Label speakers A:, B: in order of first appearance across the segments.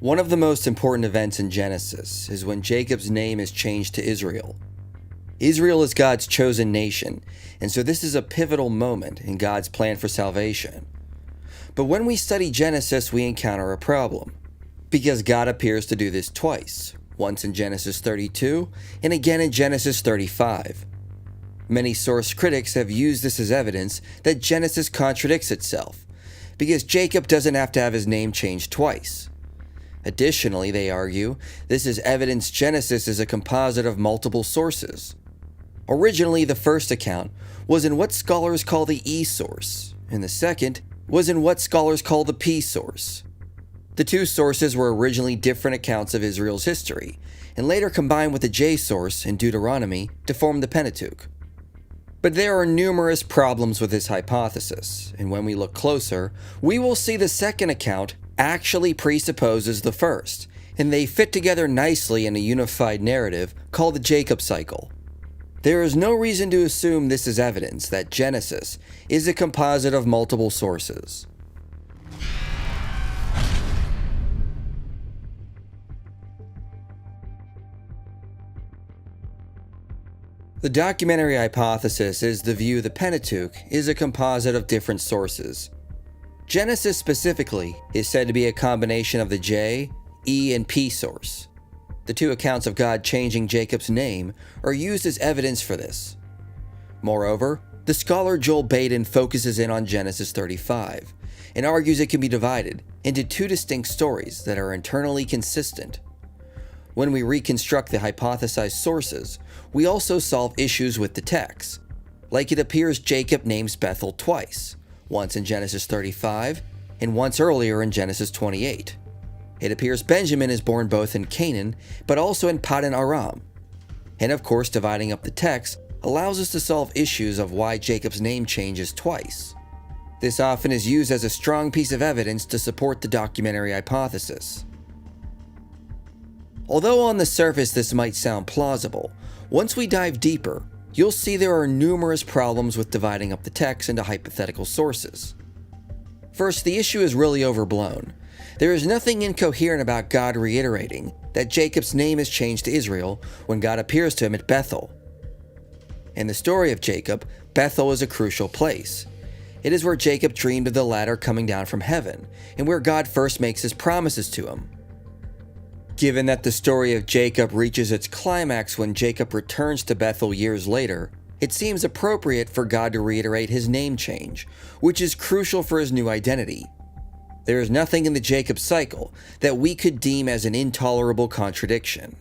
A: One of the most important events in Genesis is when Jacob's name is changed to Israel. Israel is God's chosen nation, and so this is a pivotal moment in God's plan for salvation. But when we study Genesis, we encounter a problem, because God appears to do this twice, once in Genesis 32 and again in Genesis 35. Many source critics have used this as evidence that Genesis contradicts itself, because Jacob doesn't have to have his name changed twice. Additionally, they argue, this is evidence Genesis is a composite of multiple sources. Originally, the first account was in what scholars call the E source, and the second was in what scholars call the P source. The two sources were originally different accounts of Israel's history, and later combined with the J source in Deuteronomy to form the Pentateuch. But there are numerous problems with this hypothesis, and when we look closer, we will see the second account actually presupposes the first, and they fit together nicely in a unified narrative called the Jacob cycle. There is no reason to assume this is evidence that Genesis is a composite of multiple sources. The documentary hypothesis is the view the Pentateuch is a composite of different sources. Genesis specifically is said to be a combination of the J, E, and P source. The two accounts of God changing Jacob's name are used as evidence for this. Moreover, the scholar Joel Baden focuses in on Genesis 35 and argues it can be divided into two distinct stories that are internally consistent. When we reconstruct the hypothesized sources, we also solve issues with the text, like it appears Jacob names Bethel twice, once in Genesis 35 and once earlier in Genesis 28. It appears Benjamin is born both in Canaan, but also in Paddan Aram. And of course, dividing up the text allows us to solve issues of why Jacob's name changes twice. This often is used as a strong piece of evidence to support the documentary hypothesis. Although on the surface this might sound plausible, once we dive deeper, you'll see there are numerous problems with dividing up the text into hypothetical sources. First, the issue is really overblown. There is nothing incoherent about God reiterating that Jacob's name is changed to Israel when God appears to him at Bethel. In the story of Jacob, Bethel is a crucial place. It is where Jacob dreamed of the ladder coming down from heaven, and where God first makes his promises to him. Given that the story of Jacob reaches its climax when Jacob returns to Bethel years later, it seems appropriate for God to reiterate his name change, which is crucial for his new identity. There is nothing in the Jacob cycle that we could deem as an intolerable contradiction.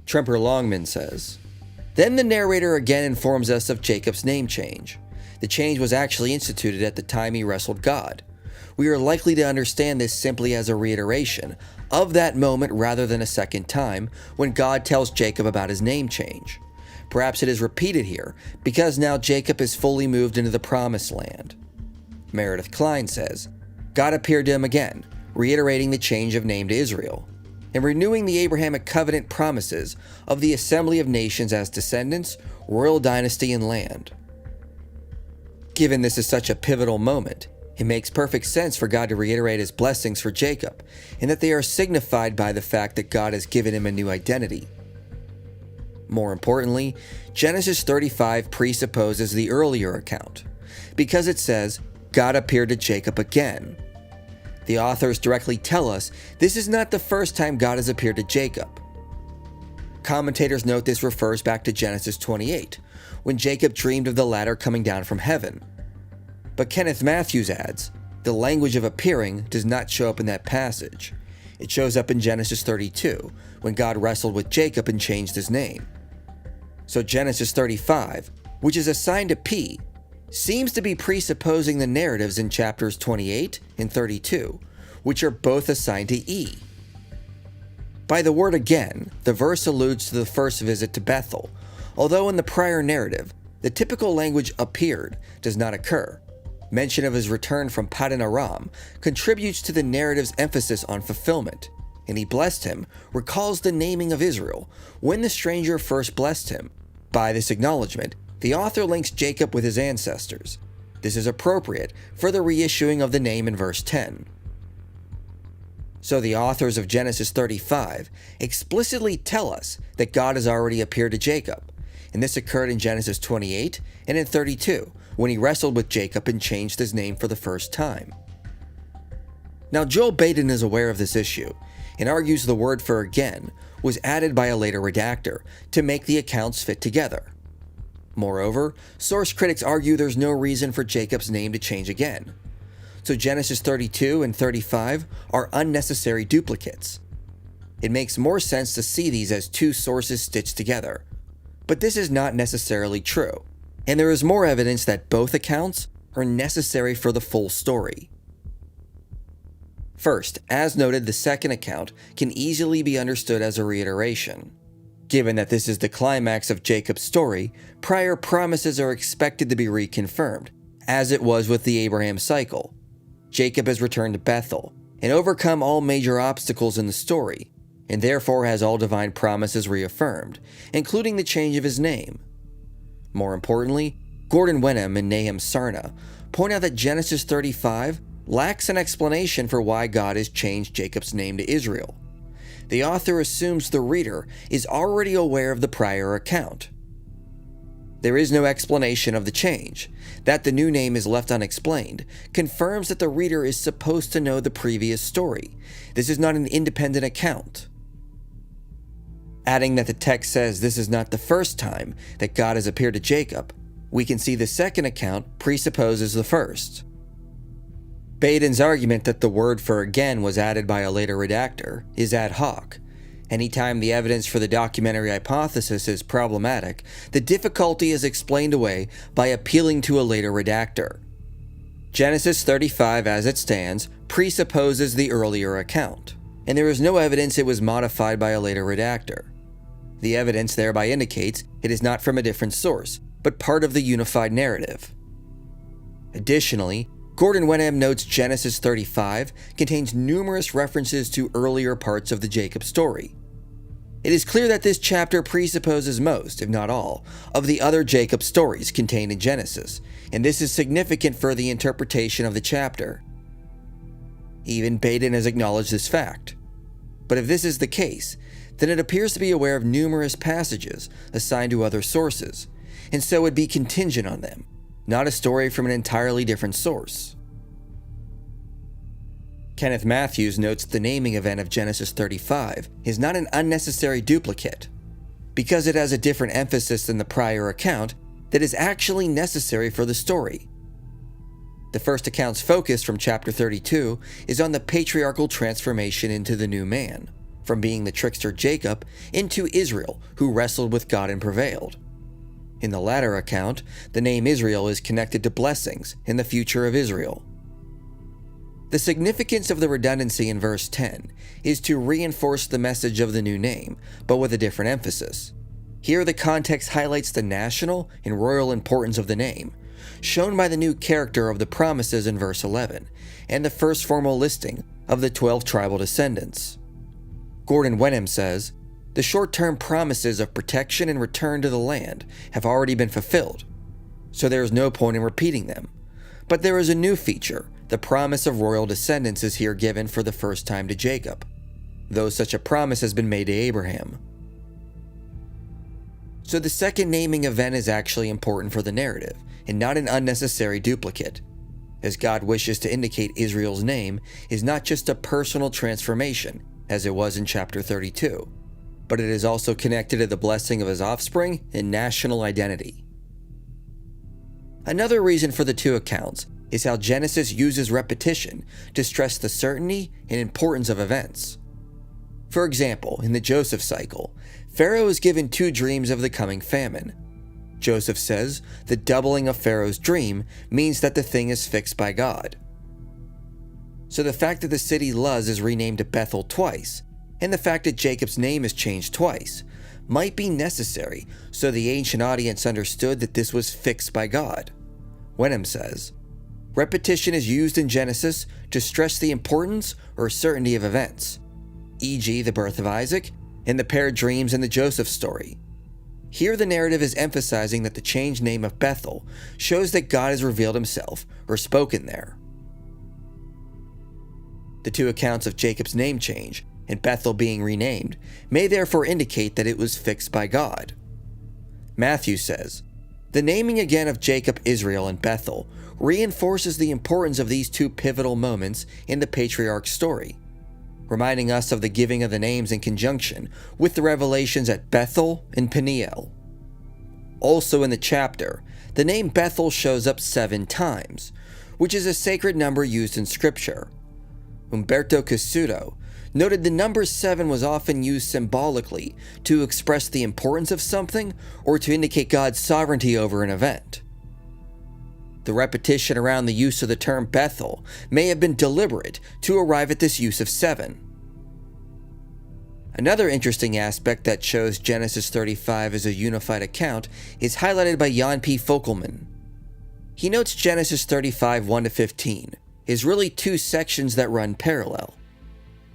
A: Tremper Longman says, "Then the narrator again informs us of Jacob's name change. The change was actually instituted at the time he wrestled God. We are likely to understand this simply as a reiteration of that moment rather than a second time when God tells Jacob about his name change. Perhaps it is repeated here because now Jacob is fully moved into the promised land." Meredith Klein says, "God appeared to him again, reiterating the change of name to Israel, and renewing the Abrahamic covenant promises of the assembly of nations as descendants, royal dynasty, and land." Given this is such a pivotal moment, it makes perfect sense for God to reiterate his blessings for Jacob, and that they are signified by the fact that God has given him a new identity. More importantly, Genesis 35 presupposes the earlier account, because it says, God appeared to Jacob again. The authors directly tell us this is not the first time God has appeared to Jacob. Commentators note this refers back to Genesis 28, when Jacob dreamed of the ladder coming down from heaven. But Kenneth Matthews adds, the language of appearing does not show up in that passage. It shows up in Genesis 32, when God wrestled with Jacob and changed his name. So Genesis 35, which is assigned to P, seems to be presupposing the narratives in chapters 28 and 32, which are both assigned to E. By the word again, the verse alludes to the first visit to Bethel, although in the prior narrative, the typical language appeared does not occur. Mention of his return from Paddan Aram contributes to the narrative's emphasis on fulfillment, and he blessed him recalls the naming of Israel when the stranger first blessed him. By this acknowledgement, the author links Jacob with his ancestors. This is appropriate for the reissuing of the name in verse 10. So the authors of Genesis 35 explicitly tell us that God has already appeared to Jacob, and this occurred in Genesis 28 and in 32, when he wrestled with Jacob and changed his name for the first time. Now Joel Baden is aware of this issue, and argues the word for again was added by a later redactor to make the accounts fit together. Moreover, source critics argue there's no reason for Jacob's name to change again. So Genesis 32 and 35 are unnecessary duplicates. It makes more sense to see these as two sources stitched together. But this is not necessarily true, and there is more evidence that both accounts are necessary for the full story. First, as noted, the second account can easily be understood as a reiteration. Given that this is the climax of Jacob's story, prior promises are expected to be reconfirmed, as it was with the Abraham cycle. Jacob has returned to Bethel and overcome all major obstacles in the story, and therefore has all divine promises reaffirmed, including the change of his name. More importantly, Gordon Wenham and Nahum Sarna point out that Genesis 35 lacks an explanation for why God has changed Jacob's name to Israel. The author assumes the reader is already aware of the prior account. There is no explanation of the change. That the new name is left unexplained confirms that the reader is supposed to know the previous story. This is not an independent account. Adding that the text says this is not the first time that God has appeared to Jacob, we can see the second account presupposes the first. Baden's argument that the word for again was added by a later redactor is ad hoc. Anytime the evidence for the documentary hypothesis is problematic, the difficulty is explained away by appealing to a later redactor. Genesis 35 as it stands presupposes the earlier account, and there is no evidence it was modified by a later redactor. The evidence thereby indicates it is not from a different source, but part of the unified narrative. Additionally, Gordon Wenham notes Genesis 35 contains numerous references to earlier parts of the Jacob story. It is clear that this chapter presupposes most, if not all, of the other Jacob stories contained in Genesis, and this is significant for the interpretation of the chapter. Even Baden has acknowledged this fact. But if this is the case, then it appears to be aware of numerous passages assigned to other sources, and so would be contingent on them, not a story from an entirely different source. Kenneth Matthews notes the naming event of Genesis 35 is not an unnecessary duplicate, because it has a different emphasis than the prior account that is actually necessary for the story. The first account's focus from chapter 32 is on the patriarchal transformation into the new man, from being the trickster Jacob into Israel, who wrestled with God and prevailed. In the latter account, the name Israel is connected to blessings and the future of Israel. The significance of the redundancy in verse 10 is to reinforce the message of the new name, but with a different emphasis. Here the context highlights the national and royal importance of the name, shown by the new character of the promises in verse 11, and the first formal listing of the 12 tribal descendants. Gordon Wenham says, "The short-term promises of protection and return to the land have already been fulfilled, so there is no point in repeating them. But there is a new feature. The promise of royal descendants is here given for the first time to Jacob, though such a promise has been made to Abraham." So the second naming event is actually important for the narrative, and not an unnecessary duplicate, as God wishes to indicate Israel's name is not just a personal transformation, as it was in chapter 32, but it is also connected to the blessing of his offspring and national identity. Another reason for the two accounts is how Genesis uses repetition to stress the certainty and importance of events. For example, in the Joseph cycle, Pharaoh is given two dreams of the coming famine. Joseph says the doubling of Pharaoh's dream means that the thing is fixed by God. So the fact that the city Luz is renamed to Bethel twice, and the fact that Jacob's name is changed twice, might be necessary so the ancient audience understood that this was fixed by God. Wenham says, repetition is used in Genesis to stress the importance or certainty of events, e.g. the birth of Isaac and the paired dreams in the Joseph story. Here the narrative is emphasizing that the changed name of Bethel shows that God has revealed himself or spoken there. The two accounts of Jacob's name change and Bethel being renamed may therefore indicate that it was fixed by God. Matthew says, "The naming again of Jacob, Israel, and Bethel reinforces the importance of these two pivotal moments in the patriarch's story, reminding us of the giving of the names in conjunction with the revelations at Bethel and Peniel." Also in the chapter, the name Bethel shows up 7 times, which is a sacred number used in scripture. Umberto Cassuto noted the number 7 was often used symbolically to express the importance of something or to indicate God's sovereignty over an event. The repetition around the use of the term Bethel may have been deliberate to arrive at this use of 7. Another interesting aspect that shows Genesis 35 as a unified account is highlighted by Jan P. Fockelman. He notes Genesis 35 1-15 is really 2 sections that run parallel.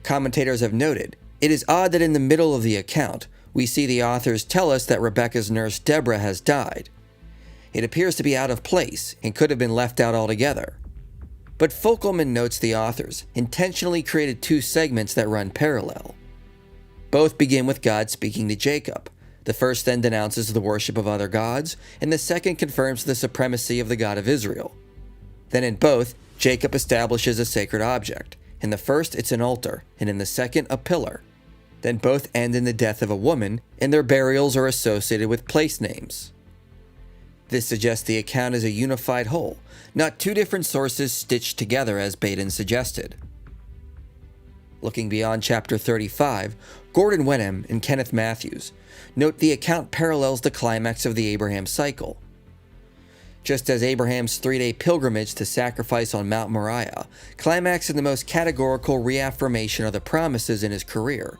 A: Commentators have noted, it is odd that in the middle of the account, we see the authors tell us that Rebekah's nurse Deborah has died. It appears to be out of place and could have been left out altogether. But Fockelman notes the authors intentionally created 2 segments that run parallel. Both begin with God speaking to Jacob. The first then denounces the worship of other gods, and the second confirms the supremacy of the God of Israel. Then in both, Jacob establishes a sacred object. In the first, it's an altar, and in the second, a pillar. Then both end in the death of a woman, and their burials are associated with place names. This suggests the account is a unified whole, not 2 different sources stitched together as Baden suggested. Looking beyond chapter 35, Gordon Wenham and Kenneth Matthews note the account parallels the climax of the Abraham cycle. Just as Abraham's 3-day pilgrimage to sacrifice on Mount Moriah climaxed in the most categorical reaffirmation of the promises in his career,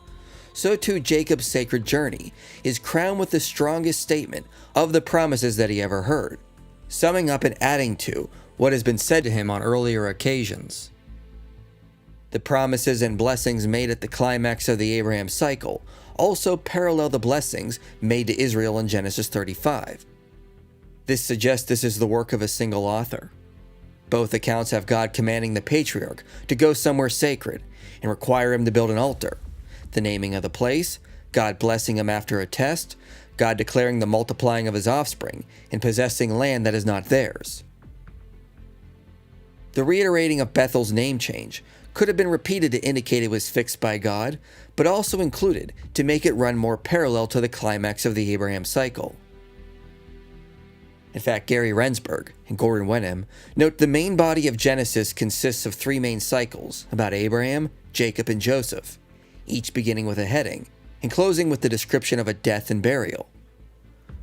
A: so too Jacob's sacred journey is crowned with the strongest statement of the promises that he ever heard, summing up and adding to what has been said to him on earlier occasions. The promises and blessings made at the climax of the Abraham cycle also parallel the blessings made to Israel in Genesis 35. This suggests this is the work of a single author. Both accounts have God commanding the patriarch to go somewhere sacred and require him to build an altar, the naming of the place, God blessing him after a test, God declaring the multiplying of his offspring, and possessing land that is not theirs. The reiterating of Bethel's name change could have been repeated to indicate it was fixed by God, but also included to make it run more parallel to the climax of the Abraham cycle. In fact, Gary Rensburg and Gordon Wenham note the main body of Genesis consists of 3 main cycles about Abraham, Jacob, and Joseph, each beginning with a heading and closing with the description of a death and burial.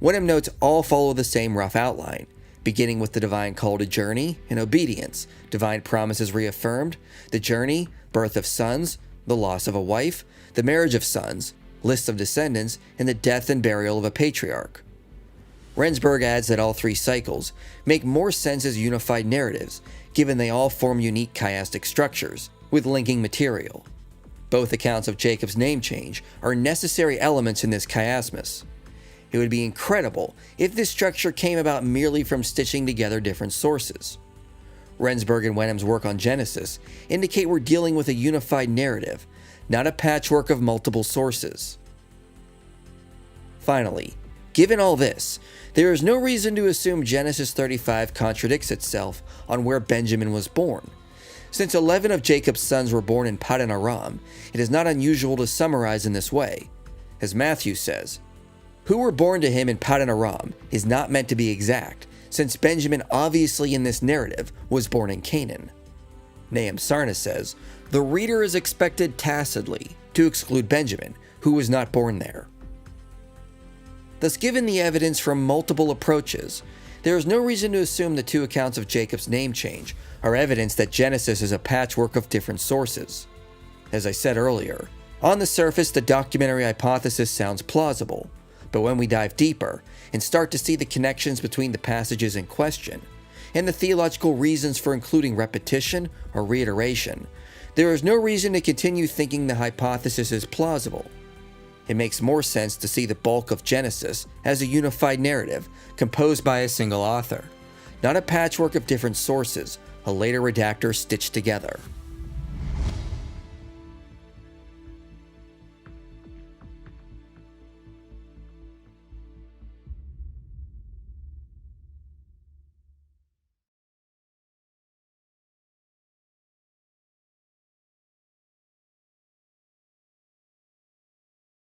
A: Wenham notes all follow the same rough outline, beginning with the divine call to journey and obedience, divine promises reaffirmed, the journey, birth of sons, the loss of a wife, the marriage of sons, list of descendants, and the death and burial of a patriarch. Rensburg adds that all 3 cycles make more sense as unified narratives, given they all form unique chiastic structures, with linking material. Both accounts of Jacob's name change are necessary elements in this chiasmus. It would be incredible if this structure came about merely from stitching together different sources. Rensburg and Wenham's work on Genesis indicate we're dealing with a unified narrative, not a patchwork of multiple sources. Finally, given all this, there is no reason to assume Genesis 35 contradicts itself on where Benjamin was born. Since 11 of Jacob's sons were born in Paddan Aram, it is not unusual to summarize in this way. As Matthew says, "Who were born to him in Paddan Aram is not meant to be exact, since Benjamin obviously in this narrative was born in Canaan." Nahum Sarna says, "The reader is expected tacitly to exclude Benjamin, who was not born there." Thus, given the evidence from multiple approaches, there is no reason to assume the 2 accounts of Jacob's name change are evidence that Genesis is a patchwork of different sources. As I said earlier, on the surface the documentary hypothesis sounds plausible, but when we dive deeper and start to see the connections between the passages in question, and the theological reasons for including repetition or reiteration, there is no reason to continue thinking the hypothesis is plausible. It makes more sense to see the bulk of Genesis as a unified narrative composed by a single author, not a patchwork of different sources a later redactor stitched together.